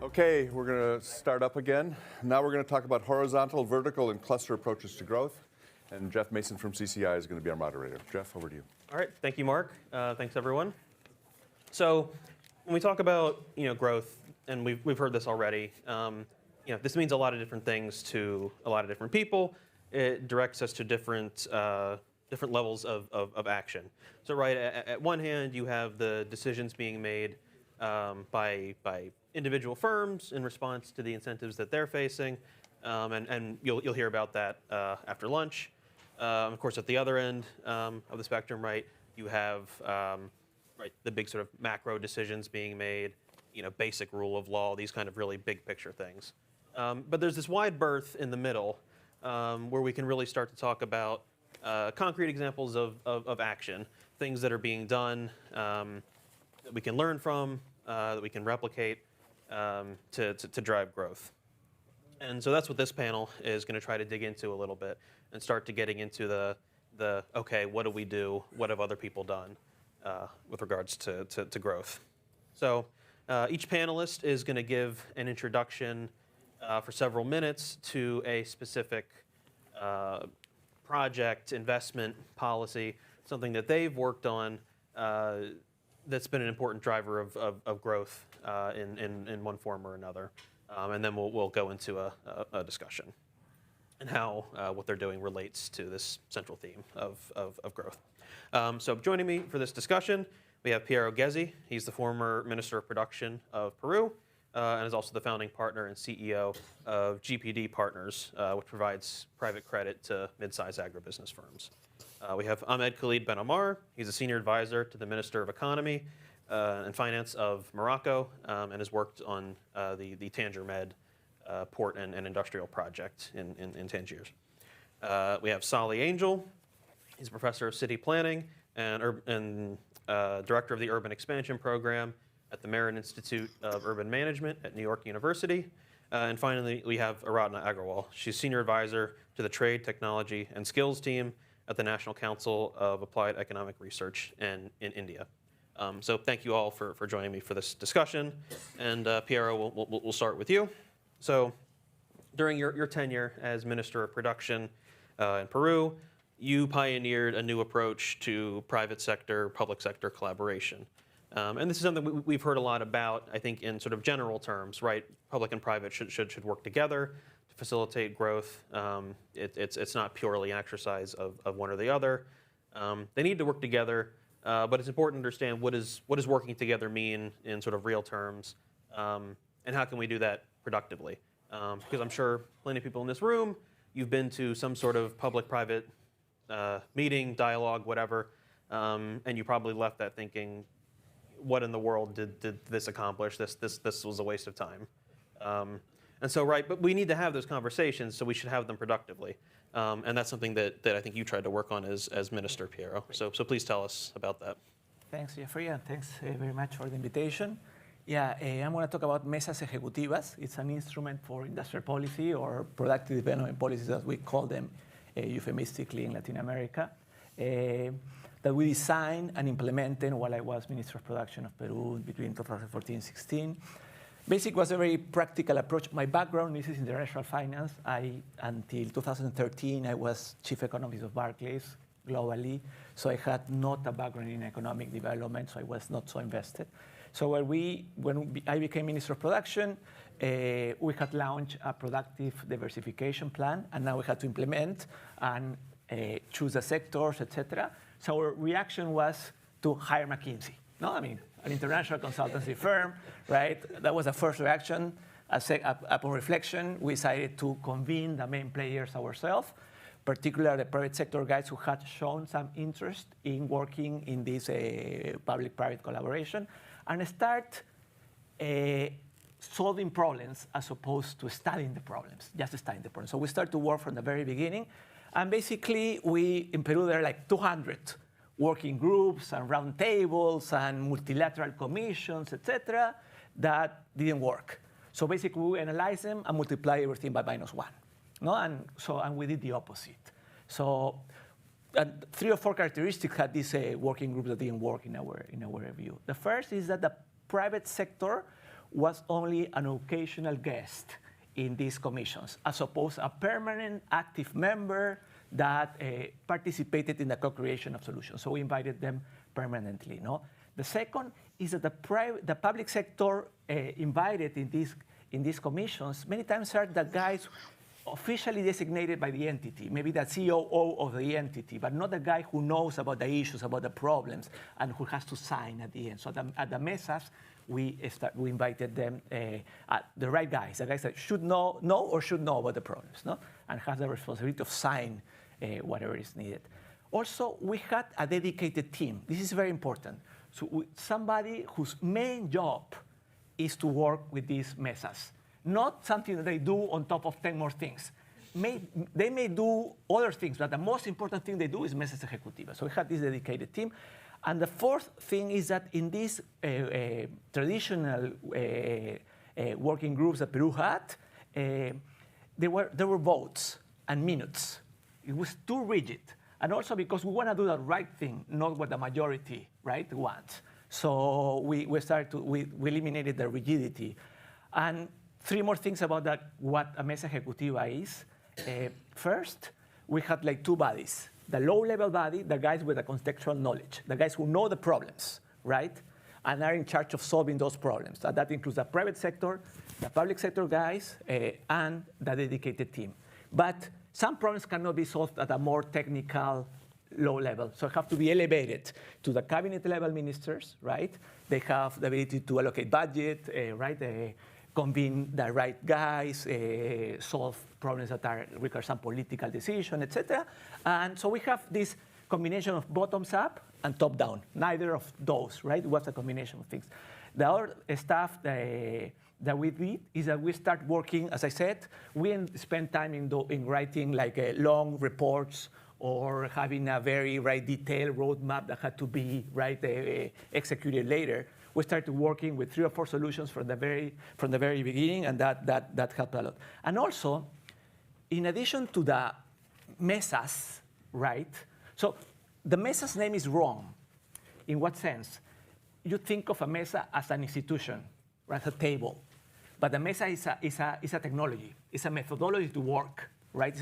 Okay, we're going to start up again. Now we're going to talk about horizontal, vertical, and cluster approaches to growth. And Jeff Mason from CCI is going to be our moderator. Jeff, over to you. All right, thank you, Mark. Thanks, everyone. So when we talk about growth, and we've heard this already, this means a lot of different things to a lot of different people. It directs us to different levels of action. So right at one hand, you have the decisions being made by individual firms in response to the incentives that they're facing, and you'll hear about that after lunch. Of course, at the other end of the spectrum, right, you have the big sort of macro decisions being made, basic rule of law, these kind of really big picture things. But there's this wide berth in the middle where we can really start to talk about concrete examples of action, things that are being done that we can learn from, that we can replicate to drive growth. And so that's what this panel is going to try to dig into a little bit and start to getting into the okay, what do we do? What have other people done with regards to growth? So each panelist is going to give an introduction for several minutes to a specific project, investment, policy, something that they've worked on that's been an important driver of growth in one form or another. And then we'll go into a discussion and how what they're doing relates to this central theme of growth. So joining me for this discussion, we have Piero Ghezzi. He's the former Minister of Production of Peru and is also the founding partner and CEO of GPD Partners, which provides private credit to mid-sized agribusiness firms. We have Ahmed Khalid Ben Omar. He's a senior advisor to the Minister of Economy and Finance of Morocco, and has worked on the Tangier Med port and industrial project in Tangiers. We have Sally Angel. He's a professor of city planning and director of the Urban Expansion Program at the Merit Institute of Urban Management at New York University. And finally, we have Aradhana Agarwal. She's senior advisor to the Trade, Technology, and Skills team at the National Council of Applied Economic Research in India. So thank you all for joining me for this discussion. And Piero, we'll start with you. So during your tenure as Minister of Production in Peru, you pioneered a new approach to private sector, public sector collaboration. And this is something we've heard a lot about, I think, in sort of general terms, right? Public and private should work together to facilitate growth. It's not purely an exercise of one or the other. They need to work together, but it's important to understand what does working together mean in sort of real terms, and how can we do that productively? Because I'm sure plenty of people in this room, you've been to some sort of public-private meeting, dialogue, whatever, and you probably left that thinking, what in the world did this accomplish? This was a waste of time. And so, right, but we need to have those conversations, so we should have them productively. And that's something that I think you tried to work on as Minister, Piero. So please tell us about that. Thanks, Jeffrey, and thanks very much for the invitation. Yeah, I'm going to talk about Mesas Ejecutivas. It's an instrument for industrial policy or productive development policies, as we call them euphemistically in Latin America, that we designed and implemented while I was Minister of Production of Peru between 2014 and 2016. Basically, it was a very practical approach. My background is international finance. Until 2013, I was chief economist of Barclays globally. So I had not a background in economic development, so I was not so invested. So when I became Minister of Production, we had launched a productive diversification plan, and now we had to implement and choose the sectors, et cetera. So our reaction was to hire McKinsey. No, I mean, an international consultancy firm, right? That was the first reaction. Upon reflection, we decided to convene the main players ourselves, particularly the private sector guys who had shown some interest in working in this public-private collaboration, and start solving problems as opposed to studying the problems, just studying the problems. So we started to work from the very beginning. And basically, in Peru, there are like 200 working groups and round tables and multilateral commissions, et cetera, that didn't work. So basically, we analyze them and multiply everything by -1. No? And we did the opposite. So 3 or 4 characteristics had this working group that didn't work in our review. The first is that the private sector was only an occasional guest in these commissions, as opposed to a permanent active member that participated in the co-creation of solutions. So we invited them permanently. No? The second is that the public sector invited in these commissions many times are the guys officially designated by the entity, maybe the COO of the entity, but not the guy who knows about the issues, about the problems, and who has to sign at the end. So at the mesas, we invited them, the right guys, the guys that should know or should know about the problems, no? And have the responsibility of sign whatever is needed. Also, we had a dedicated team. This is very important. So somebody whose main job is to work with these mesas. Not something that they do on top of 10 more things. They may do other things, but the most important thing they do is Mesas Ejecutivas. So we had this dedicated team. And the fourth thing is that in these traditional working groups that Peru had, there were votes and minutes. It was too rigid. And also because we want to do the right thing, not what the majority wants. So we eliminated the rigidity. And three more things about that, what a Mesa Ejecutiva is. First, we had like two bodies. The low-level body, the guys with the contextual knowledge, the guys who know the problems, right? And are in charge of solving those problems. And that includes the private sector, the public sector guys, and the dedicated team. But some problems cannot be solved at a more technical low level. So have to be elevated to the cabinet level ministers, right? They have the ability to allocate budget, right? Convene the right guys, solve problems that require some political decision, etc. And so we have this combination of bottoms up and top down. Neither of those, right? It was a combination of things. The other stuff that we did is that we start working, as I said, we spend time in writing like long reports or having a very detailed roadmap that had to be executed later. We started working with 3 or 4 solutions from the very beginning, and that helped a lot. And also, in addition to the mesas, right? So the mesa's name is wrong. In what sense? You think of a mesa as an institution, right? A table. But the mesa is a technology. It's a methodology to work, right?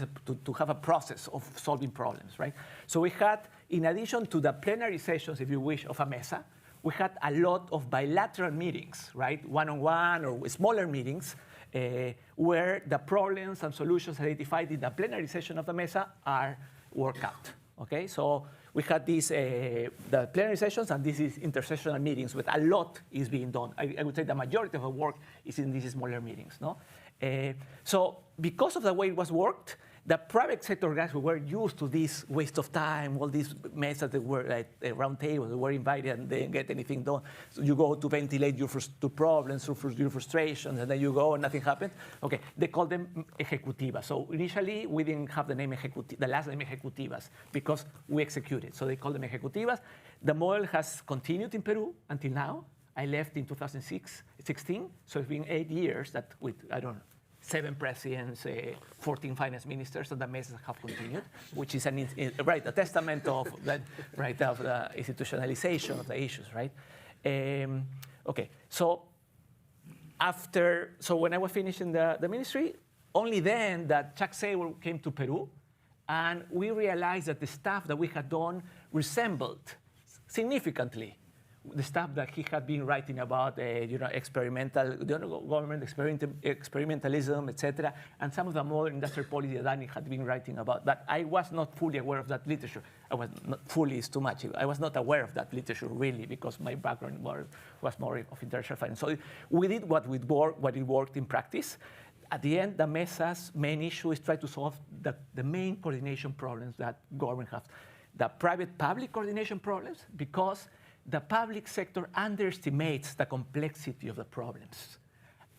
To have a process of solving problems, right? So we had, in addition to the plenary sessions, if you wish, of a mesa, we had a lot of bilateral meetings, right? One-on-one or smaller meetings where the problems and solutions identified in the plenary session of the mesa are worked out, okay? So we had these, the plenary sessions and these intersessional meetings with a lot is being done. I would say the majority of the work is in these smaller meetings, no? So because of the way it was worked, the private sector guys who were used to this waste of time, all these mesas that were like round tables, that were invited and they didn't get anything done. So you go to ventilate your problems, your frustrations, and then you go and nothing happened. Okay, they called them Ejecutivas. So initially, we didn't have the name the last name Ejecutivas because we executed. So they called them Ejecutivas. The model has continued in Peru until now. I left in 2016, so it's been 8 years that with, I don't know, 7 presidents, 14 finance ministers, and the mesas have continued, which is a testament of that, right, of the institutionalization of the issues, right? Okay, so when I was finishing the ministry, only then that Chuck Sewell came to Peru, and we realized that the stuff that we had done resembled significantly the stuff that he had been writing about, government experimentalism, etc., and some of the modern industrial policy that Danny had been writing about. But I was not fully aware of that literature. I was not fully is too much. I was not aware of that literature really because my background was more of international finance. So we did what it worked in practice. At the end, the Mesa's main issue is try to solve the main coordination problems that government has. The private-public coordination problems, because the public sector underestimates the complexity of the problems.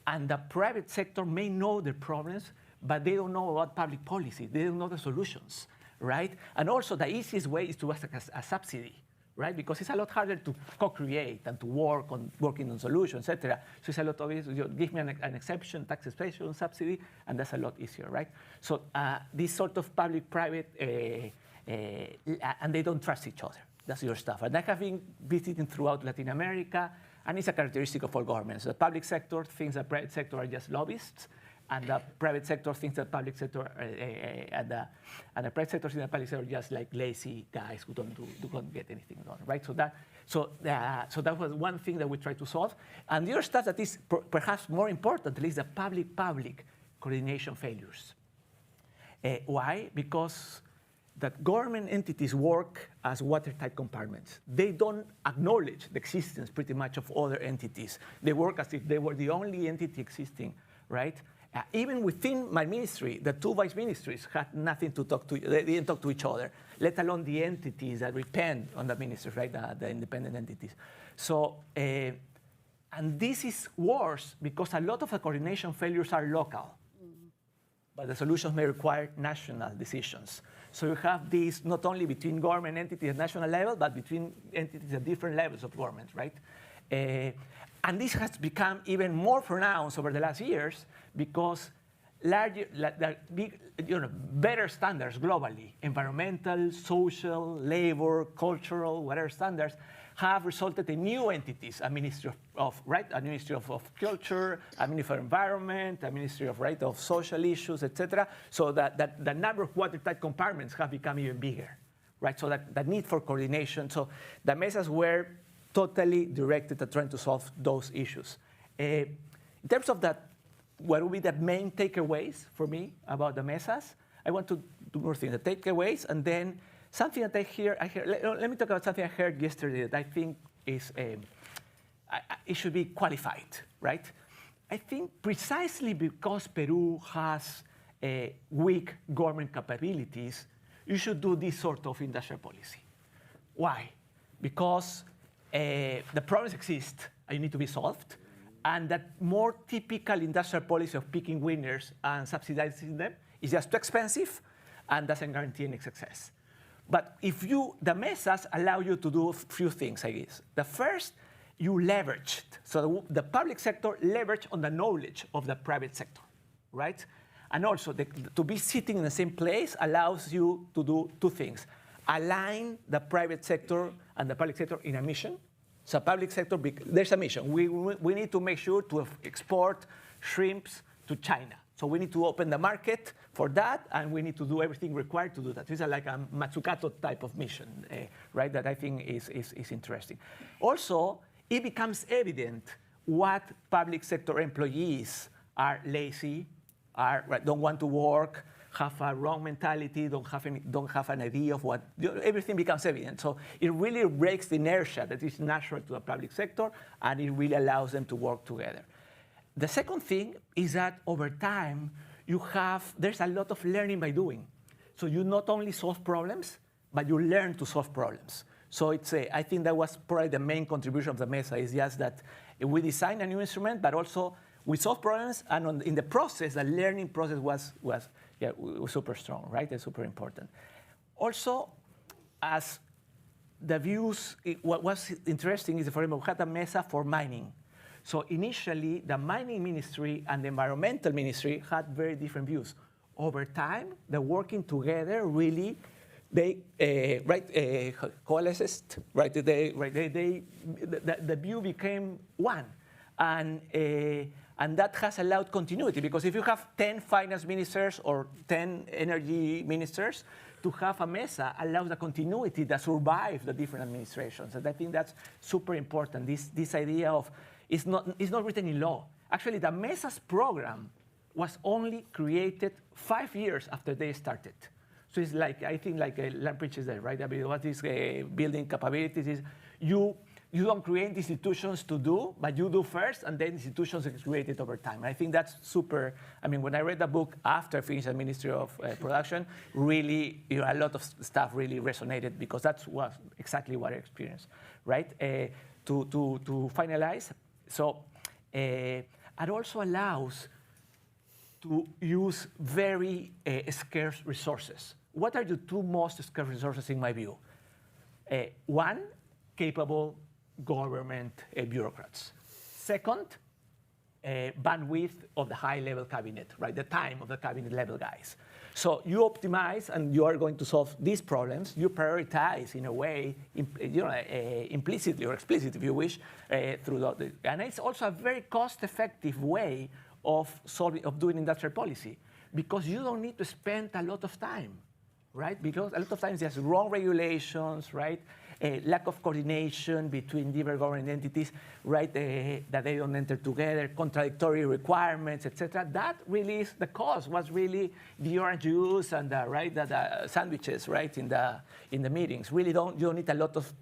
And the private sector may know the problems, but they don't know about public policy. They don't know the solutions, right? And also the easiest way is to ask a subsidy, right? Because it's a lot harder to co-create and to working on solutions, etc. So it's a lot of it. Give me an exception, tax exception, subsidy, and that's a lot easier, right? So this sort of public-private, and they don't trust each other. That's your stuff. And I have been visiting throughout Latin America And it's a characteristic of all governments. The public sector thinks the private sector are just lobbyists, and the private sector thinks the public sector and the private sector thinks the public sector are just like lazy guys who don't get anything done, right? So that was one thing that we tried to solve. And the other stuff that is perhaps more important is the public-public coordination failures. Why? Because that government entities work as watertight compartments. They don't acknowledge the existence pretty much of other entities. They work as if they were the only entity existing, right? Even within my ministry, the two vice ministries had nothing to talk to. They didn't talk to each other, let alone the entities that depend on the ministries, right? The independent entities. So, and this is worse because a lot of the coordination failures are local, but the solutions may require national decisions. So you have these not only between government entities at national level, but between entities at different levels of government, right? And this has become even more pronounced over the last years because better standards globally, environmental, social, labor, cultural, whatever standards, have resulted in new entities, a Ministry of Culture, a Ministry of Environment, a Ministry of Social Issues, etc. So that the number of watertight compartments have become even bigger, right? So that the need for coordination. So the mesas were totally directed at trying to solve those issues. In terms of that, what would be the main takeaways for me about the mesas? I want to do more things, the takeaways, and then something that I hear. Let me talk about something I heard yesterday that I think is it should be qualified, right? I think precisely because Peru has weak government capabilities, you should do this sort of industrial policy. Why? Because the problems exist and you need to be solved, and that more typical industrial policy of picking winners and subsidizing them is just too expensive and doesn't guarantee any success. But the mesas allow you to do a few things, I guess. The first, you leveraged. So the public sector leveraged on the knowledge of the private sector, right? And also, to be sitting in the same place allows you to do two things. Align the private sector and the public sector in a mission. So public sector, there's a mission. We need to make sure to export shrimps to China. So we need to open the market for that, and we need to do everything required to do that. This is like a Matsukato type of mission, right, that I think is interesting. Also, it becomes evident what public sector employees are lazy, don't want to work, have a wrong mentality, don't have an idea of what, everything becomes evident. So it really breaks the inertia that is natural to the public sector, and it really allows them to work together. The second thing is that over time, there's a lot of learning by doing. So you not only solve problems, but you learn to solve problems. So I think that was probably the main contribution of the Mesa, is just that we designed a new instrument, but also we solve problems, and in the process, the learning process was super strong, right? It's super important. Also, as the views, what was interesting is, for example, we had a Mesa for mining. So initially, the mining ministry and the environmental ministry had very different views. Over time, the working together really, coalesced, right? The view became one, and that has allowed continuity, because if you have 10 finance ministers or 10 energy ministers, to have a mesa allows the continuity that survives the different administrations, and I think that's super important. This idea of it's not written in law. Actually, the MESA's program was only created 5 years after they started. So it's like, I think like Lamprich is there, right? I mean, what is building capabilities is you don't create institutions to do, but you do first, and then institutions are created over time. I think that's super. I mean, when I read the book after I finished the Ministry of Production, really, a lot of stuff really resonated, because that was exactly what I experienced, right? To finalize, so it also allows to use very scarce resources. What are the two most scarce resources in my view? One, capable government bureaucrats. Second, bandwidth of the high-level cabinet, right? The time of the cabinet level guys. So you optimize, and you are going to solve these problems. You prioritize in a way, implicitly or explicitly, if you wish, through and it's also a very cost-effective way of doing industrial policy, because you don't need to spend a lot of time, right? Because a lot of times there's wrong regulations, right? Lack of coordination between different government entities, right? That they don't enter together, contradictory requirements, etc. That really is the cause. Was really the orange juice and the sandwiches, right? In the meetings. Really you don't need a lot of.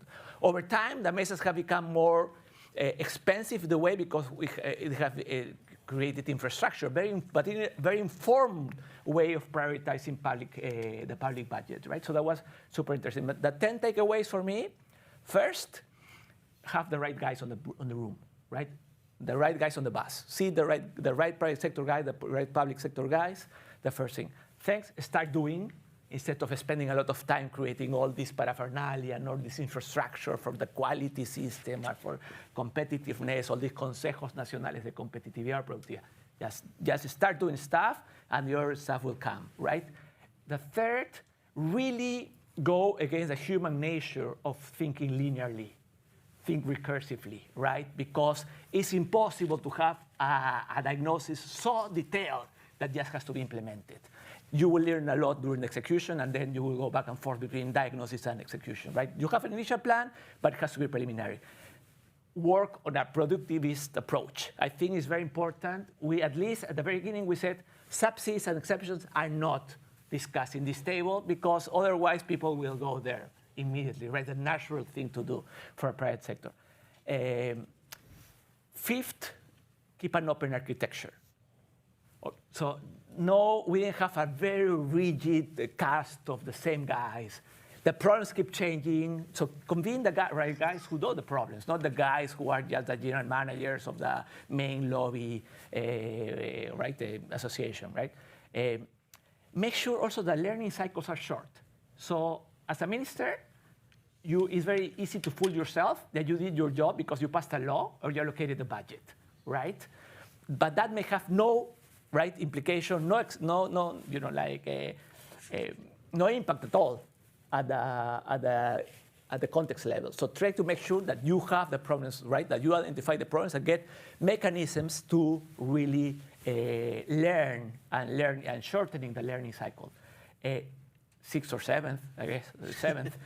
Over time, the mesas have become more expensive the way, because we have created infrastructure, but in a very informed way of prioritizing the public budget, right? So that was super interesting. But the 10 takeaways for me: first, have the right guys on the room, right? The right guys on the bus. See the right private sector guys, the right public sector guys. The first thing. Thanks. Start doing, instead of spending a lot of time creating all this paraphernalia and all this infrastructure for the quality system or for competitiveness, all these consejos nacionales de competitividad o productividad. Just start doing stuff, and your stuff will come, right? The third, really go against the human nature of thinking linearly. Think recursively, right? Because it's impossible to have a diagnosis so detailed that just has to be implemented. You will learn a lot during execution, and then you will go back and forth between diagnosis and execution, right? You have an initial plan, but it has to be preliminary. Work on a productivist approach. I think it's very important. We, at least at the very beginning, we said subsidies and exceptions are not discussed in this table, because otherwise people will go there immediately, right? The natural thing to do for a private sector. Fifth, keep an open architecture. So no, we didn't have a very rigid cast of the same guys. The problems keep changing. So convene the right guys who know the problems, not the guys who are just the general managers of the main lobby, right, the association, right? Make sure also the learning cycles are short. So as a minister, it's very easy to fool yourself that you did your job because you passed a law or you allocated the budget, right? But that may have no implication, no impact at all at the context level. So try to make sure that you have the problems, right? That you identify the problems and get mechanisms to really learn and shortening the learning cycle. Sixth or seventh, I guess, seventh.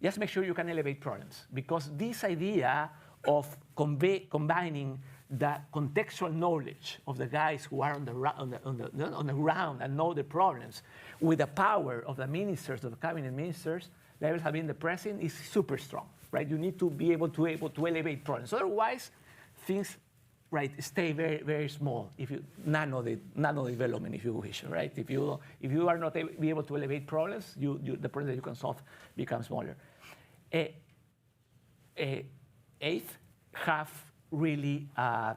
Just make sure you can elevate problems, because this idea of combining the contextual knowledge of the guys who are on the ground and know the problems with the power of the ministers, of the cabinet ministers, levels have been the president, is super strong, right? You need to be able to elevate problems. Otherwise, things, right, stay very, very small. If you nano development, if you wish, right? If you are not be able to elevate problems, the problem that you can solve becomes smaller. Eighth, have really a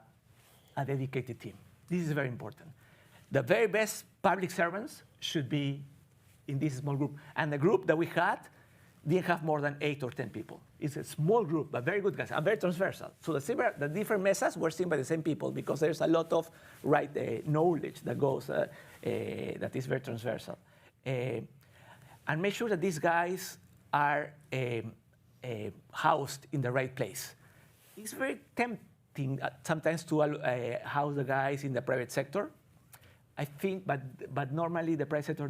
dedicated team. This is very important. The very best public servants should be in this small group. And the group that we had didn't have more than 8 or 10 people. It's a small group, but very good guys, and very transversal. So the different mesas were seen by the same people, because there's a lot of knowledge that goes, that is very transversal. And make sure that these guys are housed in the right place. It's very tempting sometimes to house the guys in the private sector, I think, but normally the private sector,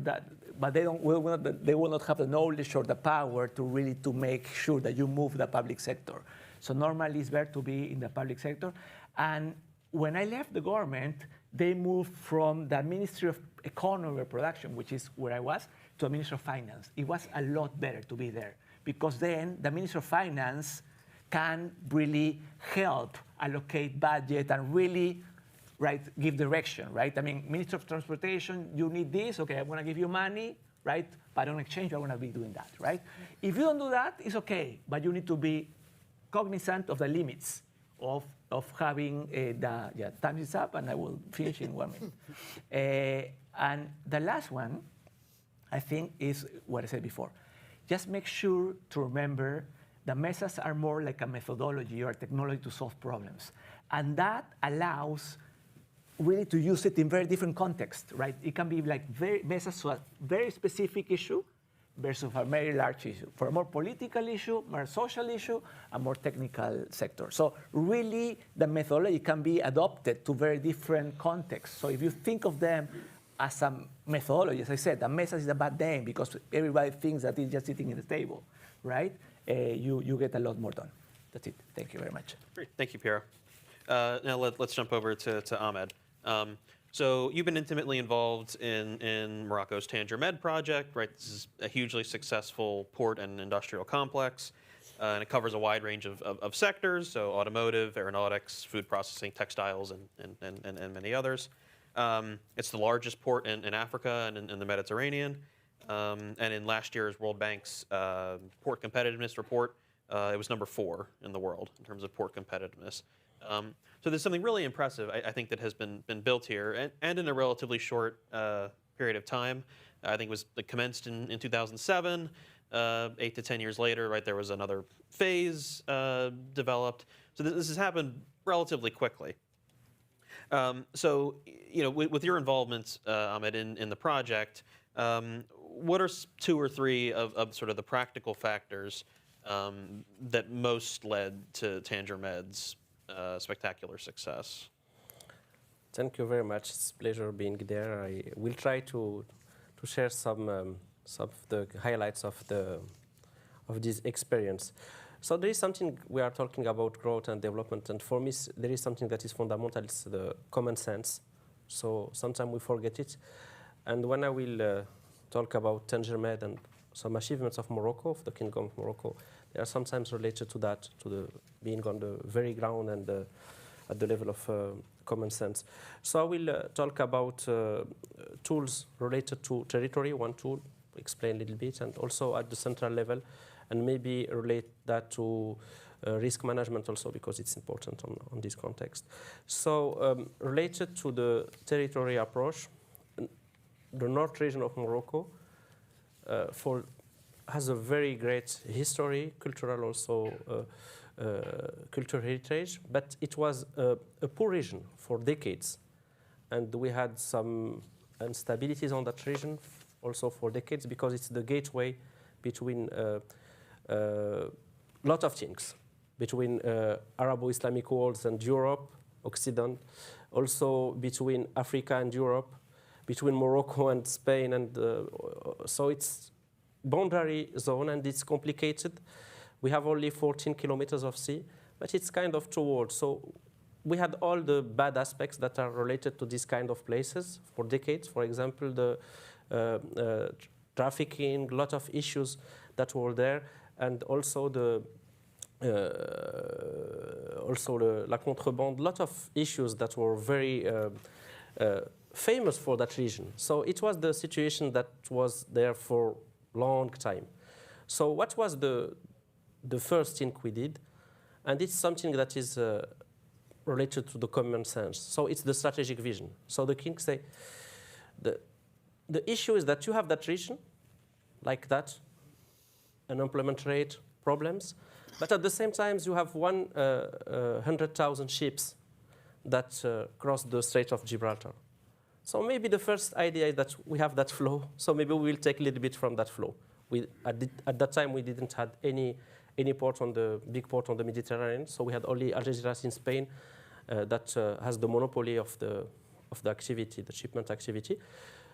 they will not have the knowledge or the power to really to make sure that you move the public sector. So normally it's better to be in the public sector. And when I left the government, they moved from the Ministry of Economy and Production, which is where I was, to a Ministry of Finance. It was a lot better to be there, because then the Ministry of Finance can really help allocate budget and really, right, give direction, right? I mean, Minister of Transportation, you need this, okay, I'm gonna give you money, right? But on exchange, you're gonna be doing that, right? If you don't do that, it's okay, but you need to be cognizant of the limits of having time is up, and I will finish in 1 minute. And the last one, I think, is what I said before. Just make sure to remember the mesas are more like a methodology or a technology to solve problems. And that allows really to use it in very different contexts, right? It can be like Mesas to a very specific issue versus a very large issue. For a more political issue, more social issue, a more technical sector. So really, the methodology can be adopted to very different contexts. So if you think of them as a methodology, as I said, the Mesas is a bad name because everybody thinks that it's just sitting at the table, right? You get a lot more done. That's it. Thank you very much. Great. Thank you, Piero. Now let's jump over to Ahmed. So you've been intimately involved in Morocco's Tanger Med project, right? This is a hugely successful port and industrial complex, and it covers a wide range of sectors, so automotive, aeronautics, food processing, textiles, and many others. It's the largest port in Africa and in the Mediterranean. And in last year's World Bank's port competitiveness report, it was number 4 in the world in terms of port competitiveness. So there's something really impressive, I think, that has been built here, and in a relatively short period of time. I think it was commenced in 2007. 8 to 10 years later, right, there was another phase developed. So this has happened relatively quickly. So, with your involvement, Ahmed, in the project, what are 2 or 3 of sort of the practical factors that most led to Tanger Med's spectacular success? Thank you very much. It's a pleasure being there. I will try to share some of the highlights of this experience. So there is something we are talking about growth and development, and for me there is something that is fundamental. It's the common sense. So sometimes we forget it. And when I will talk about Tanger Med and some achievements of Morocco, of the Kingdom of Morocco, they are sometimes related to that, to the being on the very ground and at the level of common sense. So I will talk about tools related to territory, one tool, explain a little bit, and also at the central level, and maybe relate that to risk management also, because it's important on this context. So related to the territory approach, the north region of Morocco has a very great history, cultural also, cultural heritage, but it was a poor region for decades. And we had some instabilities on that region also for decades, because it's the gateway between a lot of things, between Arabo-Islamic worlds and Europe, Occident, also between Africa and Europe, between Morocco and Spain, and so it's boundary zone, and it's complicated. We have only 14 kilometers of sea, but it's kind of two worlds. So we had all the bad aspects that are related to these kind of places for decades. For example, the trafficking, a lot of issues that were there, and also the la contrebande, a lot of issues that were very famous for that region. So it was the situation that was there for a long time. So what was the first thing we did? And it's something that is related to the common sense. So it's the strategic vision. So the king say, the issue is that you have that region, like that, unemployment rate, problems, but at the same time you have 100,000 ships that cross the Strait of Gibraltar. So maybe the first idea is that we have that flow, so maybe we will take a little bit from that flow. At that time we didn't have any port on the big port on the Mediterranean, so we had only Algeciras in Spain that has the monopoly of the activity, the shipment activity.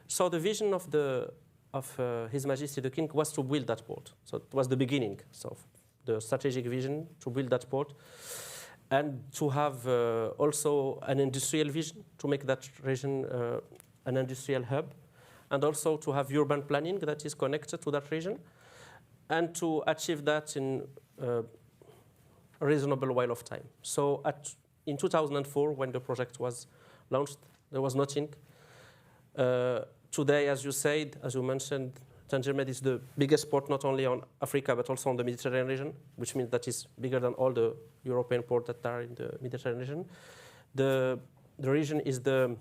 So the vision of His Majesty the King was to build that port. So it was the beginning. So the strategic vision to build that port, and to have also an industrial vision to make that region an industrial hub, and also to have urban planning that is connected to that region, and to achieve that in a reasonable while of time. So in 2004, when the project was launched, there was nothing. Today, as you said, as you mentioned, Tanger Med is the biggest port not only on Africa but also on the Mediterranean region, which means that it's bigger than all the European ports that are in the Mediterranean region. The region is the